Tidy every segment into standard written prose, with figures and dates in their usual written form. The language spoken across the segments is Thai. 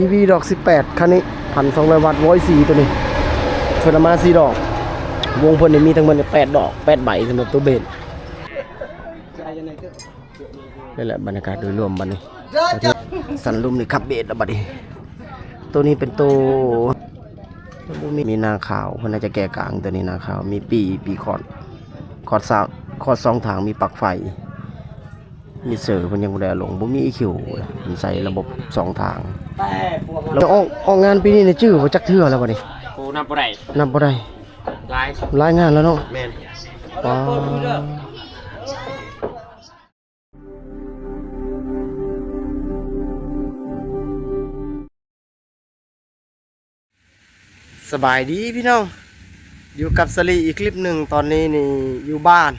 ทีวีดอก18คันนี้1,200 วัตต์104ตัวนี้เพิ่นเอามา4ดอกวงเพิ่นนี่มีทั้งหมด8ดอก8ใบสำหรับตัวเบสนี่แหละบรรยากาศโดยรวมบัดนี้สันลุมนี่ขับเบสแล้วบัดนี้ตัวนี้เป็นตัวมีนาขาวเพิ่นน่าจะแก่กลางตัวนี้นาขาวมีปีคอร์ดคอร์ด2ทางมีปลั๊กไฟมีเสือเพิ่นยังบ่ได้ลงบ่มีคิวเพิ่นใส่ระบบ2ทางแล้วออกงานปีนี้ในชื่อบ่จักเทื่อแล้วบัดนี้โอ้นับบ่ได้หลายงานแล้วเนาะแม่นว้าสบายดีพี่น้องอยู่กับสลีอีกคลิปหนึ่งตอนนี้นี่อยู่บ้าน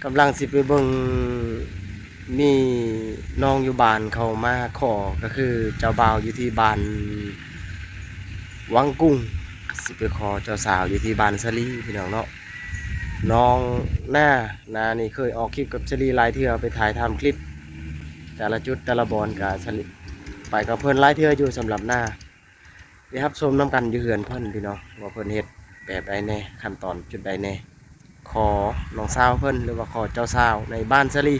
กำลังสิไปเบิ่งมีน้องอยู่บ้านเขามาขอก็คือเจ้าบ่าวอยู่ที่บ้านวังกุ้งสิไปขอเจ้าสาวอยู่ที่บ้านสลีพี่น้องเนาะน้องหน้านี่เคยออกคลิปกับสลีหลายเทื่อไปถ่ายทำคลิปแต่ละจุดแต่ละบอนกับสลีไปกับเพิ่นหลายเทื่ออยู่สำหรับหน้าได้ครับชมน้ำกันอยู่เหือนเพิ่นพี่น้องว่าเพิ่นเฮ็ดแบบใดแน่ขั้นตอนจุดใดแน่ขอน้องสาวเพิ่นหรือว่าขอเจ้าสาวในบ้านสลี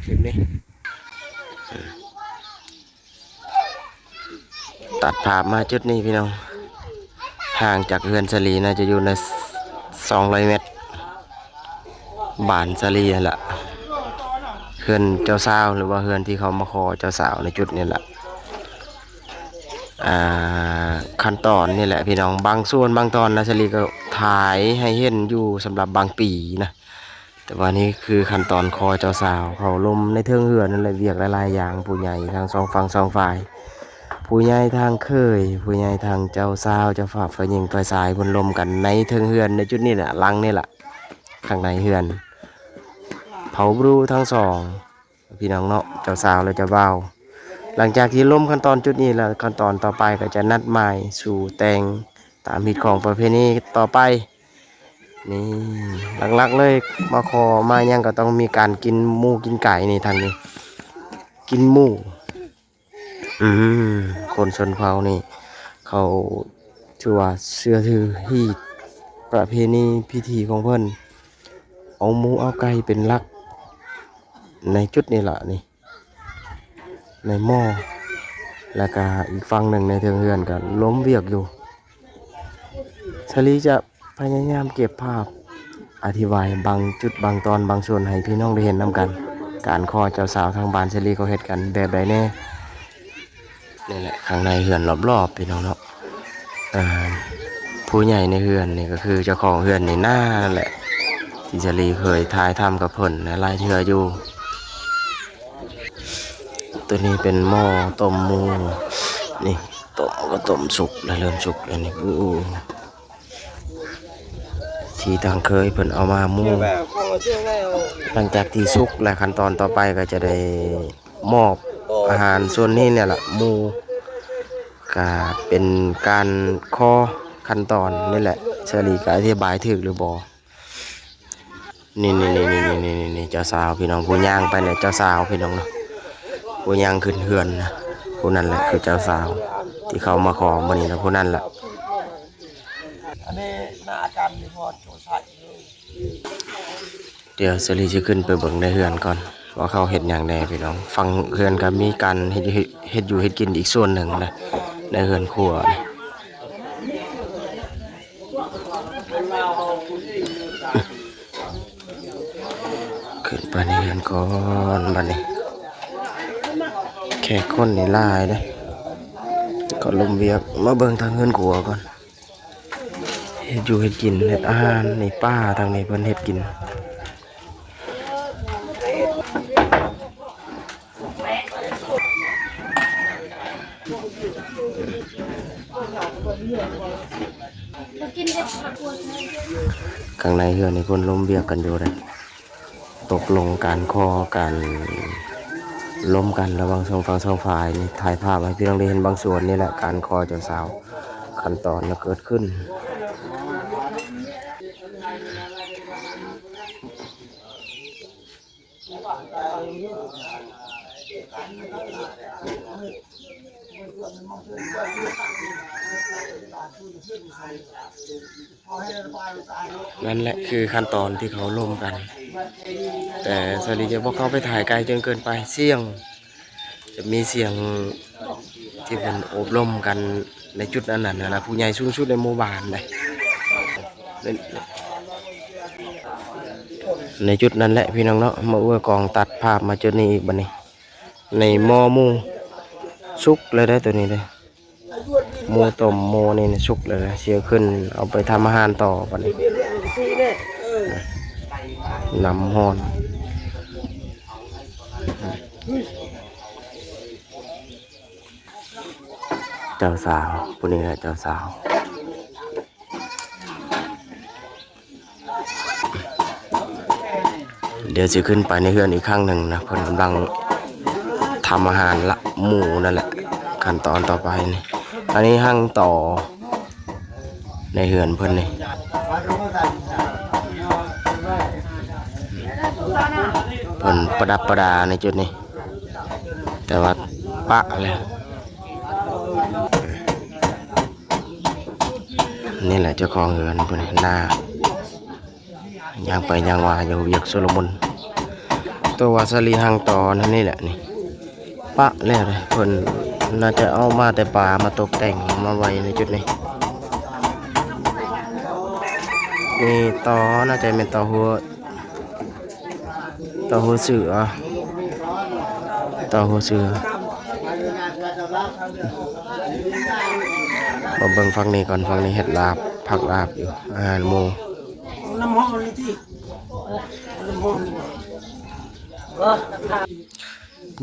คลิปนี้ตัดภาพมาจุดนี้พี่น้องห่างจากเฮือนสลีน่าจะอยู่ใน200 เมตรบ้านสลีนั่นแหละเฮือนเจ้าสาวหรือว่าเฮือนที่เขามาขอเจ้าสาวในจุดนี้แหละขั้นตอนนี่แหละพี่น้องบางส่วนบางตอนนะสลีก็ถ่ายให้เห็นอยู่สำหรับบางปีนะแต่ว่านี้คือขั้นตอนคอเจ้าสาวเขาลมในเทิงเหือนนั่นแหละเวียกหลายๆอย่างผู้ใหญ่ทาง2ฝั่ง2ฝ่ายผู้ใหญ่ทางเคยผู้ใหญ่ทางเจ้าสาวเจ้าฝ่ายฝ่ายหญิงฝ่ายชายบนลมกันในเทิงเหือนในจุดนี้แหละลังนี่แหละข้างในเหือนเผาบรูทั้งสองพี่น้องเนาะเจ้าสาวและเจ้าบ่าวหลังจากที่ล้มขั้นตอนจุดนี้แล้วขั้นตอนต่อไปก็จะนัดหมายสู่แต่งตามพิธีของประเพณีต่อไปนี่หลักๆเลยมาขอมายังก็ต้องมีการกินหมูกินไก่นี่ทางนี้กินหมูคนชนเผ่านี่เขาชื่อว่าเชื่อถือที่ประเพณีพิธีของเพิ่นเอาหมูเอาไก่เป็นหลักในจุดนี้ล่ะนี่ในหม้อแล้วก็อีกฝั่งหนึ่งในเทิงเฮือนก็ล้มเวียกอยู่ชลีจะพยายามเก็บภาพอธิบายบางจุดบางตอนบางส่วนให้พี่น้องได้เห็นนำกันการขอเจ้าสาวทางบ้านชลีเขาเฮ็ดกันแบบใดแน่นี่แหละข้างในเฮือนรอบๆพี่น้องเนาะผู้ใหญ่ในเฮือนนี่ก็คือเจ้าของเฮือนในหน้านั่นแหละที่ชลีเคยถ่ายทำกับเพิ่นหลายเทื่ออยู่ตัวนี้เป็นหม้อต้มหมูนี่ต้มก็ต้มสุกแล้วเริ่มสุกแล้วนี่ที่ทางเคยเพิ่นเอามาหมูหลังจากที่สุกและขั้นตอนต่อไปก็จะได้มอบอาหารส่วนนี้เนี่ยแหละหมูก็เป็นการข้อขั้นตอนนี่แหละเชอรี่ก็อธิบายถึกหรือบ่นี่เจ้าสาวพี่น้องผู้ย่างไปเนี่ยเจ้าสาวพี่น้องเนาะผู้ย่างขึ้นเฮือนนะผู้นั้นแหละคือเจ้าสาวที่เขามาขอมื้อนี้นะผู้นั้นแหละอันนี้หน้าอาจารย์นี่พอโจใส่เดี๋ยวเชอรี่จะขึ้นไปเบิ่งในเฮือนก่อนว่าเขาเฮ็ดหยังแน่พี่น้องฟังเฮือนก็มีการเฮ็ดอยู่เฮ็ดกินอีกส่วนหนึ่งนะในเฮือนครัวขึ้นไปในเฮือนก่อนบัดนี้แขกคนนี่หลายเด้ก็ลมเวียกมาเบิ่งทางเฮือนครัวก่อนเฮ็ดอยู่เฮ็ดกินเฮ็ดอาหารในป้าทางนี้เพิ่นเฮ็ดกินข้างในเฮือนนี่คนล้มเบียกกันอยู่เลยตกลงการคอการล้มกันระหว่างสองฝั่งสองฝ่ายนี่ถ่ายภาพให้พี่น้องได้เห็นบางส่วนนี่แหละการคอเจ้าสาวขั้นตอนเกิดขึ้น นั่นแหละคือขั้นตอนที่เขาร่วมกัน แต่สวัสดีจะบอกเขาไปถ่ายไกลจนเกินไปเสี่ยงจะมีเสียงที่เป็นอบรมกันในจุดนั้นนะผู้ใหญ่สูงสุดในหมู่บ้านเลยในจุดนั้นแหละพี่น้องเนาะมาอ้วกองตัดภาพมาจุดนี้อีกบัดนี้ในหม้อหมูสุกเลยได้ตัวนี้เลยหมูต้มหมูนี่สุกเลยเสียขึ้นเอาไปทำอาหารต่อบัดนี้น้ำฮ้อนเจ้าสาวผู้นี้แหละเจ้าสาวเดี๋ยวจะขึ้นไปในเฮือนอีกครั้งหนึ่งนะเพิ่นกำลังทำอาหารละหมูนั่นแหละขั้นตอนต่อไปนี่อันนี้หั่งต่อในเฮือนเพิ่นนี่เพิ่นประดับประดาในจุดนี้แต่ว่าปะเลยนี่แหละเจ้าของเฮือนเพิ่นหน้าย่างไปย่างว่าอยู่เวียกโซโลมอนตัววาซาลีหั่งต่อนั่นนี่แหละนี่ปะแล้วเลยเพิ่นน่าจะเอามาแต่ป่ามาตกแต่งมาไว้ในจุดนี้นี่ต่อน่าจะเป็นต่อหัวเสือต่อหัวเสือมาเบิ่งฝั่งนี้ก่อนฝั่งนี้เห็ดลาบผักลาบอยู่อาหารหมู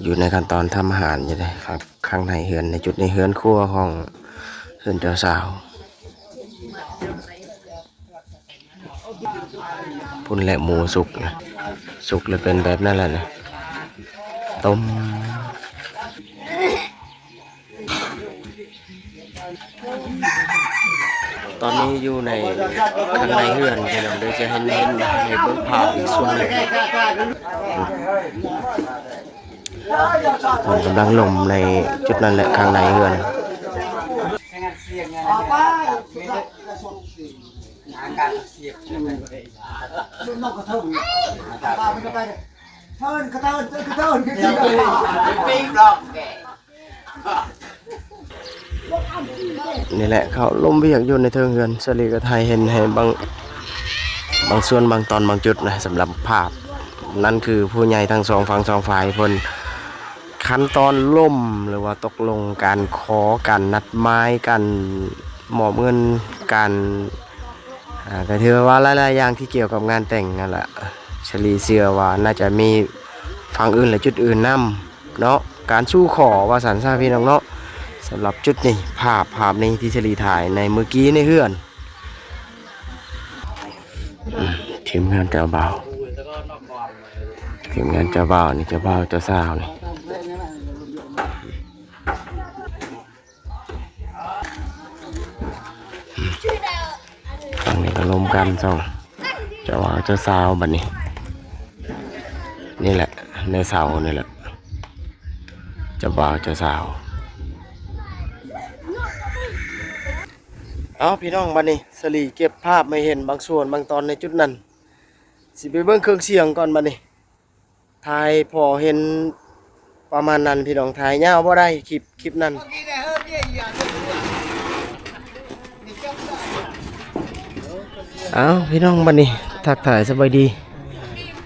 อยู่ในขั้นตอนทำอาหารอยู่เลยครับข้างในเฮือนในจุดในเฮือนครัวของเฮือนเจ้าสาวพุ่นแหละหมูสุกนะสุกเลยเป็นแบบนั่นแหละนะต้มตอนนี้อยู่ในข้างในเฮือนเดี๋ยวเราจะเห็นในเบื้องภาพอีกส่วนหนึ่งผมกำลังลมในจุดนั้นแหละข้างในเฮือนนี่แหละเขาลมเวียกอยู่ในเทิงเฮือนสลีก็ไทยเห็นให้บางส่วนบางตอนบางจุดนะสำหรับภาพนั่นคือผู้ใหญ่ทั้งสองฝั่งสองฝ่ายเพิ่นขั้นตอนล่มหรือว่าตกลงการขอการนัดไม้กันหมอบเงินการก็ถือว่าหลายๆอย่างที่เกี่ยวกับงานแต่งนั่นแหละเฉลีเชื่อว่าน่าจะมีฝั่งอื่นหรือจุดอื่นนำเนาะการสู้ขอว่าสันซาพี่น้องเนาะสำหรับจุดนี้ภาพนี้ที่เฉลีถ่ายในเมื่อกี้ในเฮือนทีมงานเจ้าบ่าวทีมงานเจ้าบ่าวนี่เจ้าบ่าวเจ้าสาวนี่ฝั่งนี้ก็ลมกันส่องเจ้าบ่าวเจ้าสาวบัดนี้นี่แหละในเสานี่แหละเจ้าบ่าวเจ้าสาวเอาพี่น้องบัดนี้สลีเก็บภาพไม่เห็นบางส่วนบางตอนในจุดนั้นสิไปเบิ่งเครื่องเสียงก่อนบัดนี้ถ่ายพอเห็นประมาณนั้นพี่น้องถ่ายยาวบ่ได้คลิปนั้นเอาพี่น้องบัดนี้ทักถ่ายสบายดี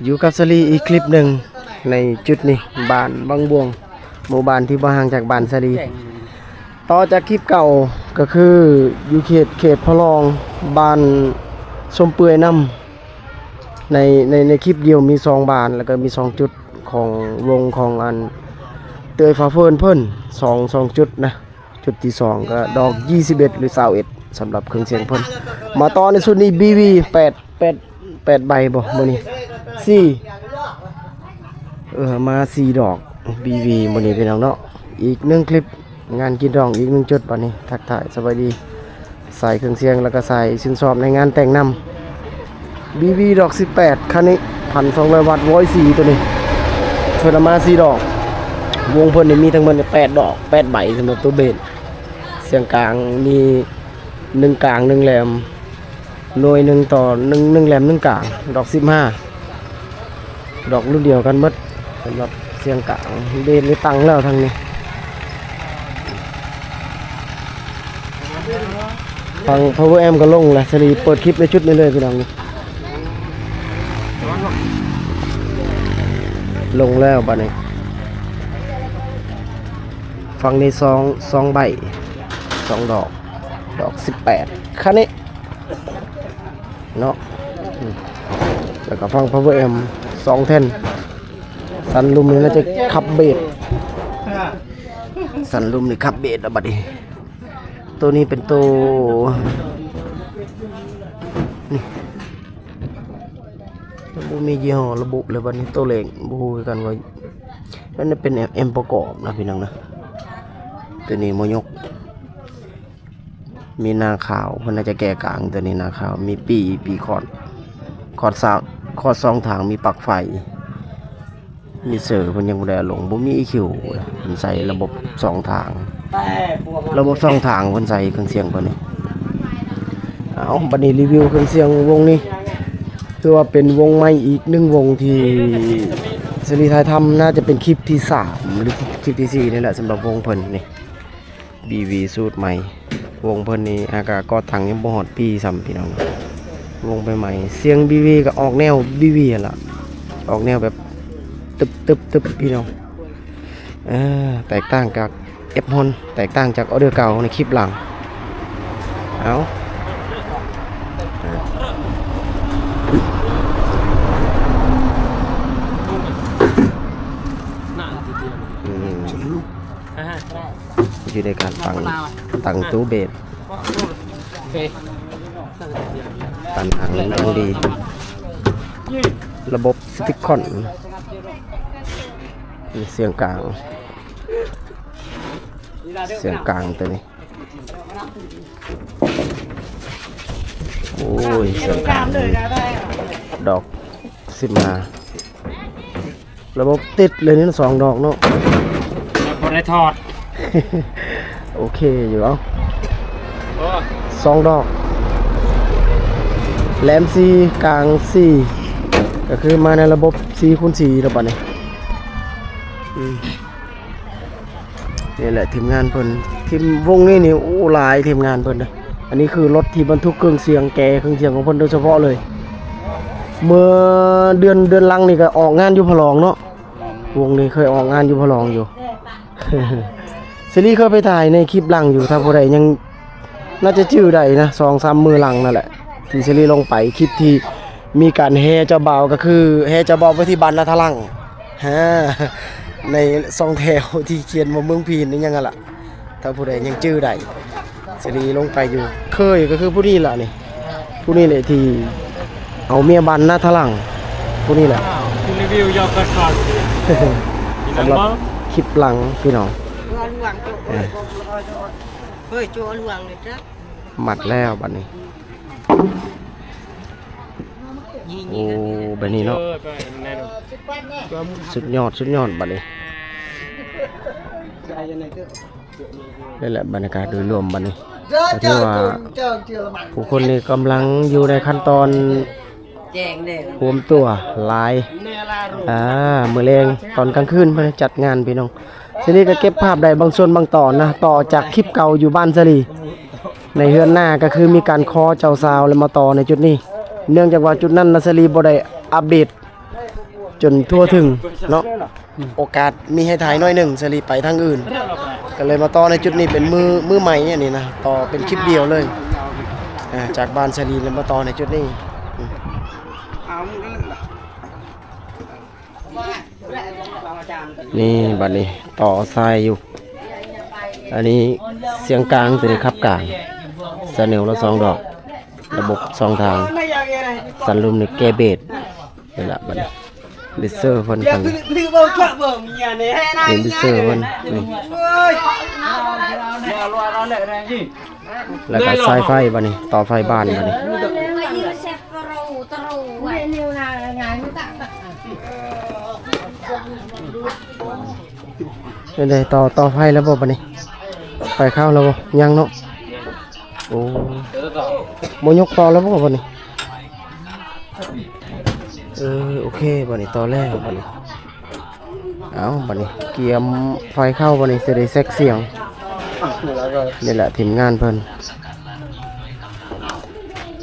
อยู่กับสลีอีกคลิปหนึ่งในจุดนี้บ้านบางบวงหมู่บ้านที่บ่ห่างจากบ้านสลีต่อจากคลิปเก่าก็คืออยู่เขตพะลองบ้านสมเปื่อยน้ำในคลิปเดียวมี2บ้านแล้วก็มี2จุดของวงของอันเตยฟ้าเฟิร์นเพิ่น2จุดนะจุดที่2ก็ดอก21หรือ21สำหรับเครื่องเสียงเพิ่นมาต่อในชุดนี้ BV 8ใบบ่มื้อนี้4มา4ดอก BV มื้อนี้พี่น้องเนาะอีก1คลิปงานกินดองอีก1จุดบัดนี้ทักทายสบายดีใส่เครื่องเสียงแล้วก็ใส่สินสอดในงานแต่งนำ BV ดอก18คันนี้ 1,200 วัตต์104ตัวนี้เพิ่นเอามา4ดอกวงเพิ่นนี่มีทั้งหมด8ดอก8ใบสำหรับตัวเบส สียงกลางมี1กลาง1แหลมหน่วย1ต่อ1แหลม1กลางดอก15ดอกรุ่นเดียวกันหมดสำหรับเสียงกลางเบสนี่ตั้งแล้วทางนี้ฟัง power amp ก็ลงแล้วสลีเปิดคลิปในชุดนี้เลยพี่น้องนี่ลงแล้วบัดนี้ฟังใน2ใบ2ดอก18คันนี้เนาะแล้วก็ฟัง power amp 2แท่นสันลุมนี่น่าจะขับเบสสันลุมนี่ขับเบสแล้วบัดนี้ตัวนี้เป็นตัวนี่บ่มียี่ห้อระบุเลยบัดนี้ตัวเล็กบ่ฮู้คือกันว่านั่นเป็นแอมประกอบนะพี่น้องนะตัวนี้โมยกมีนาขาวเพิ่นน่าจะแก่กลางตัวนี้นาขาวมีปีคอร์ด2ทางมีปลั๊กไฟมีเสือเพิ่นยังบ่ได้ลงบ่มี EQ เพิ่นใส่ระบบ2ทางระบบ2ทางเพิ่นใส่เครื่องเสียงตัวนี้เอาบัดนี้รีวิวเครื่องเสียงวงนี้ถือว่าเป็นวงใหม่อีก1วงที่สรีไทยทำน่าจะเป็นคลิปที่3หรือคลิปที่4นี่แหละสำหรับวงเพิ่นนี่ BV สูตรใหม่วงเพิ่นนี่อากาศก็ถังยังบ่ฮอดปีซ้ำพี่น้องวงใหม่เสียง BV ก็ออกแนว BV ล่ะออกแนวแบบตึบพี่น้องแตกต่างจาก F ฮอนแตกต่างจากออเดอร์เก่าในคลิปหลังเอาอยู่ในการตั้งตู้เบสตั้งทางยังดีระบบสติกคอนเสียงกลางตัวนี้โอ้ยเสียงกลางดอก15ระบบติดเลยนี่2ดอกเนาะพอได้ถอด โอเคอยู่เอา2ดอกแหลม4กลาง4ก็คือมาในระบบ4x4แล้วบัดนี้นี่แหละทีมงานเพิ่นทีมวงนี้นี่โอ้หลายทีมงานเพิ่นนะอันนี้คือรถที่บรรทุกเครื่องเสียงแก่เครื่องเสียงของเพิ่นโดยเฉพาะเลยเมื่อเดือนลังนี่ก็ออกงานอยู่พะลองเนาะวงนี้เคยออกงานอยู่พะลองอยู่ ซีรีส์เคยไปถ่ายในคลิปลังอยู่ถ้าผู้ใดยังน่าจะชื่อใดนะ2-3 มือลังนั่นแหละที่ซีรีส์ลงไปคลิปที่มีการแห่เจ้าบ่าวก็คือแห่เจ้าบ่าวไปที่บ้านนาทะลังในซองแถวที่เขียนว่าเมืองพีนนี่ยังไงล่ะถ้าผู้ใดยังชื่อใดซีรีส์ลงไปอยู่เคยก็คือผู้นี้ล่ะนี่ผู้นี้เลยที่เอาเมียบ้านนาทะลังผู้นี้แหละรีวิวยอดกระชอนสำหรับคลิปลังพี่น้องเฮ้ยโจลวงเลยจ้ะหมัดแล้วบัดนี้โอ้แบบนี้เนาะสุดยอดบัดนี้นี่แหละบรรยากาศโดยรวมบัดนี้ถือว่าผู้คนนี้กำลังอยู่ในขั้นตอนรวมตัวลายมื้อแรงตอนกลางคืนเพิ่นจัดงานพี่น้องซีรีส์ก็เก็บภาพได้บางส่วนบางตอนนะต่อจากคลิปเก่าอยู่บ้านสลีในเฮือนหน้าก็คือมีการคอเจ้าสาวแล้วมาต่อในจุดนี้เนื่องจากว่าจุดนั้นนะสลีบ่ได้อัปเดตจนทั่วถึงเนาะโอกาสมีให้ถ่ายน้อยหนึ่งสลีไปทางอื่นก็เลยมาต่อในจุดนี้เป็นมือใหม่เนี่ยนี่นะต่อเป็นคลิปเดียวเลยจากบ้านสลีแล้วมาต่อในจุดนี้นี่บัดนี้ต่อทรายอยู่อันนี้เสียงกลางตัวนี้ครับกลางสเนลละ2ดอกระบบ2ทางสันลุมนี่แกเบสนี่ล่ะบัดนี้ดิเซอร์เพิ่นทางนี่ดิเซอร์เพิ่นนี่แล้วก็สายไฟบัดนี้ต่อไฟบ้านบัดนี้ได้ต่อไฟแล้วบ่บัดนี้ ไฟเข้าแล้วบ่ยังเนาะโอ้บ่ยกต่อแล้วบ่บัดนี้โอเคบัดนี้ต่อแล้วบัดนี้เอาบัดนี้เกียมไฟเข้าบัดนี้สิได้แซกเสียงนี่แหละทีมงานเพิ่น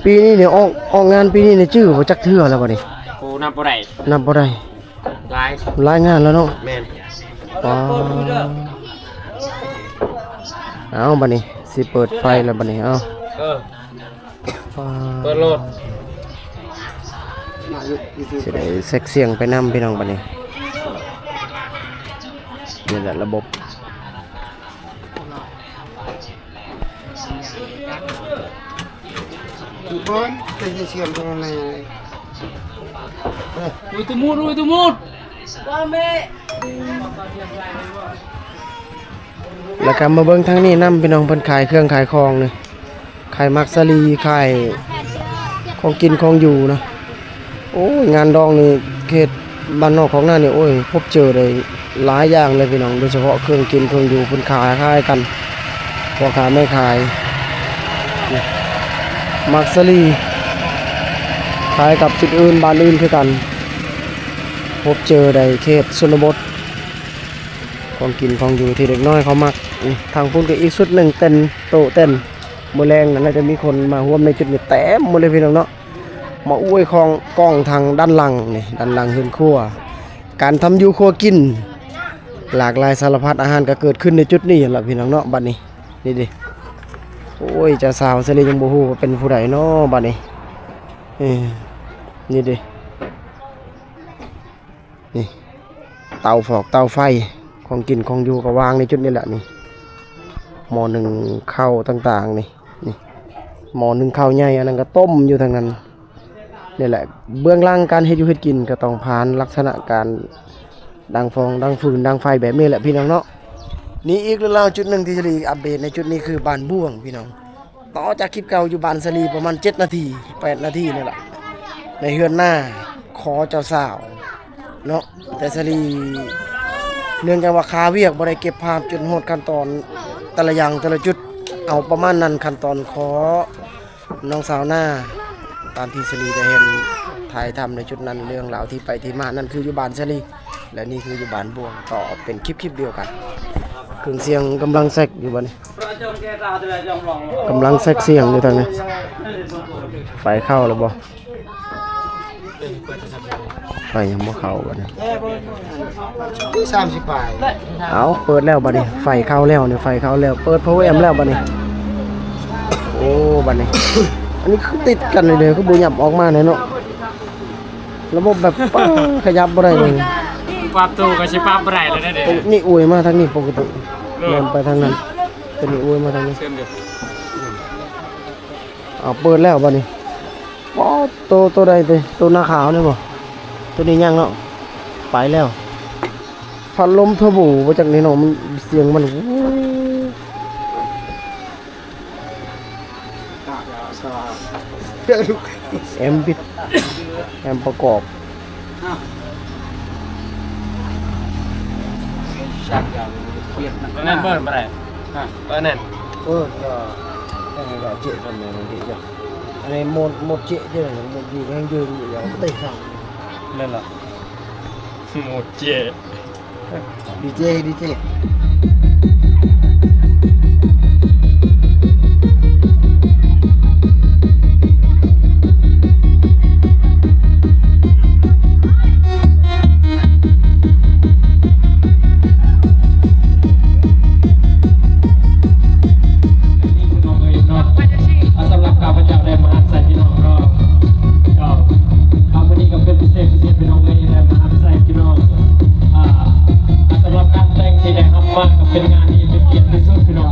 ปีนี้เนี่ยออกงานปีนี้เนี่ยชื่อบ่จักเทื่อแล้วบัดนี้ กูนับบ่ได้ นับบ่ได้ หลาย รายงานแล้วเนาะ แม่น อ๋อเอาบัดนี้สิเปิดไฟแล้วบัดนี้เอา เปิดโหลด สิได้แซกเสียงไปนำพี่น้องบัดนี้นี่แหละระบบBon, saya siap dengan lain. อุ้ยตุมูดอุ้ยตุมูด แล้วก็มาเบิ่งทางนี้นำพี่น้องเพิ่นขายเครื่องขายของนี่ขายมักสลีขายของกินของอยู่นะโอ้ยงานดองนี่เขตบ้านนอกของหน้านี่โอ้ยพบเจอได้หลายอย่างเลยพี่น้องโดยเฉพาะเครื่องกินเครื่องอยู่เพิ่นขายกันพ่อค้าแม่ขายนี่มักสลีขายกับจุดอื่นบ้านอื่นคือกันพบเจอได้เขตชนบทของกินของอยู่ที่เด็กน้อยเขามักทางพุ่นก็อีกสุดหนึ่งเต้นโตเต้นมื้อแรงนั้นน่าจะมีคนมาร่วมในจุดนี้เต็มหมดเลยพี่น้องเนาะมาอวยของกล้องทางด้านหลังนี่ด้านหลังเฮือนครัวการทำอยู่ครัวกินหลากหลายสารพัดอาหารก็เกิดขึ้นในจุดนี้ล่ะพี่น้องเนาะบัดนี้นี่ดิโอ้ยเจ้าสาวสลียังบ่ฮู้ว่าเป็นผู้ใดเนาะบัดนี้นี่ดินี่เตาฟอกเตาไฟของกินของอยู่ก็วางในจุดนี้แหละนี่หม้อหนึ่งข้าวต่างๆนี่หม้อหนึ่งข้าวใหญ่อันนั้นก็ต้มอยู่ทางนั้นนี่แหละเบื้องล่างการเฮ็ดอยู่เฮ็ดกินก็ต้องผ่านลักษณะการดังฟองดังฟืนดังไฟแบบนี้แหละพี่น้องเนาะนี่อีกเรื่องราวจุดหนึ่งที่จะรีอัปเดตในจุดนี้คือบ้านบ่วงพี่น้องต่อจากคลิปเก่าอยู่บ้านสลีประมาณ7 นาที 8 นาทีนี่แหละในเฮือนหน้าขอเจ้าสาวเนาะแต่สลีเนื่องจากว่าคาเวียกบ่ได้เก็บภาพจนโหดขั้นตอนแต่ละอย่างแต่ละจุดเอาประมาณนั้นขั้นตอนขอน้องสาวหน้าตามที่สลีได้เห็นถ่ายทำในจุดนั้นเรื่องราวที่ไปที่มานั่นคืออยู่บ้านสลีและนี่คืออยู่บ้านบ่วงต่อเป็นคลิปเดียวกันเครื่องเสียงกำลังแซกอยู่บัดนี้กำลังแซกเสียงอยู่ทางนี้ไฟเข้าแล้วบ่ไฟยังบ่เข้าบัดนี้ 30 บาท เอาเปิดแล้วบัดนี้ไฟเข้าแล้วเนี่ยไฟเข้าแล้วเปิด power amp แล้วบัดนี้โอ้บัดนี้ อันนี้คือติดกันเลยเด้อคือบ่หยับออกมาแน่เนาะระบบแบบป้าขยับบ่ได้เลย ปรับตู้ก็สิปรับบ่ได้แล้วเด้อ นี่อวยมาทางนี้ปกติแล่นไปทางนั้นแต่นี่อวยมาทางนี้ เชื่อมเด้อ เอาเปิดแล้วบัดนี้ว้าวตัวใดตัวหน้าขาวนี่บ่ตัวนี้ยังเนาะไปแล้วพัดลมเทอร์โบมาจากนี่เนาะมันเสียงมันแอมปิดแอมประกอบ นั่นเปิดบ่ได้เปิดนั่น ก็ยังไงเจ๊ทำยังไงเจ๊อันนี้หมดเจ๊เจ๊หมดอยู่แห้งยืนอยู่อย่างเตะข้าง นั่นล่ะหมดเจ ดีเจ สำหรับข้าพเจ้าได้มาอัดใส่พี่น้องก็วันนี้ก็เป็นพิเศษพี่น้องเลยได้มาอัดใส่พี่น้องสำหรับการแต่งที่ได้ทำมากก็เป็นงานที่เป็นเกียรติที่สุดพี่น้อง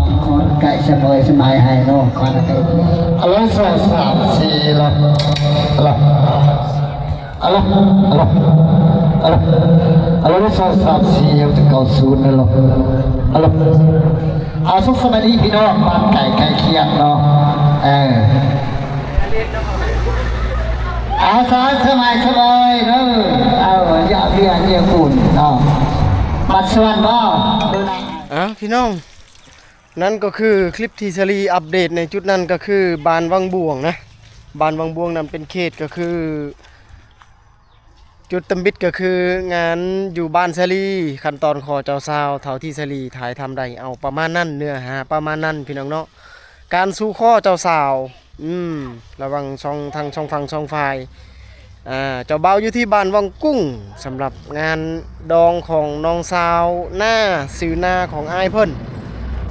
ไก่สบายให้เนาะขอนะ อะไรสองสามสี่ละอะไรสองสามสี่เอาจะเก่าศูนย์เลยหรอเอาสุขสมัยนี้พี่น้องบ้านไก่เคียงเนาะเอาสายสบายเนาะเอาอย่าเพียงเยี่ยกุ่นเนาะบัดสวรรค์บ่ พี่น้อง นั่นก็คือคลิปที่สลีอัปเดตในจุดนั้นก็คือบานวังบ่วงนะบานวังบ่วงนั้นเป็นเขตก็คือจุดตำบิดก็คืองานอยู่บ้านสลีขั้นตอนขอเจ้าสาวเท่าที่สลีถ่ายทำได้เอาประมาณนั้นเนื้อหาประมาณนั้นพี่น้องเนาะการสู่ข้อเจ้าสาวระวังช่องทางช่องฟังช่องฝ่ายเจ้าเบาอยู่ที่บ้านวังกุ้งสำหรับงานดองของน้องสาวหน้าสื่อหน้าของอ้ายเพิ่น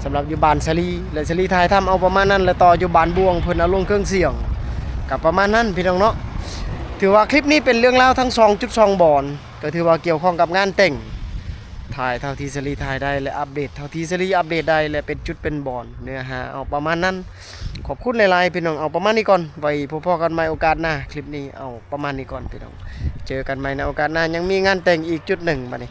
สำหรับอยู่บ้านสลีและสลีถ่ายทำเอาประมาณนั้นแล้วต่ออยู่บ้านบ่วงเพิ่นเอาลงเครื่องเสียงกับประมาณนั้นพี่น้องเนาะถือว่าคลิปนี้เป็นเรื่องราวทั้ง2.2บอนก็ถือว่าเกี่ยวข้องกับงานแต่งถ่ายเท่าที่สลีถ่ายได้และอัปเดตเท่าที่สลีอัปเดตได้และเป็นจุดเป็นบอนเนื้อหาเอาประมาณนั้นขอบคุณหลายๆพี่น้องเอาประมาณนี้ก่อนไว้พบกันใหม่โอกาสหน้าคลิปนี้เอาประมาณนี้ก่อนพี่น้องเจอกันใหม่ในโอกาสหน้ายังมีงานแต่งอีกจุดหนึ่งบัดนี้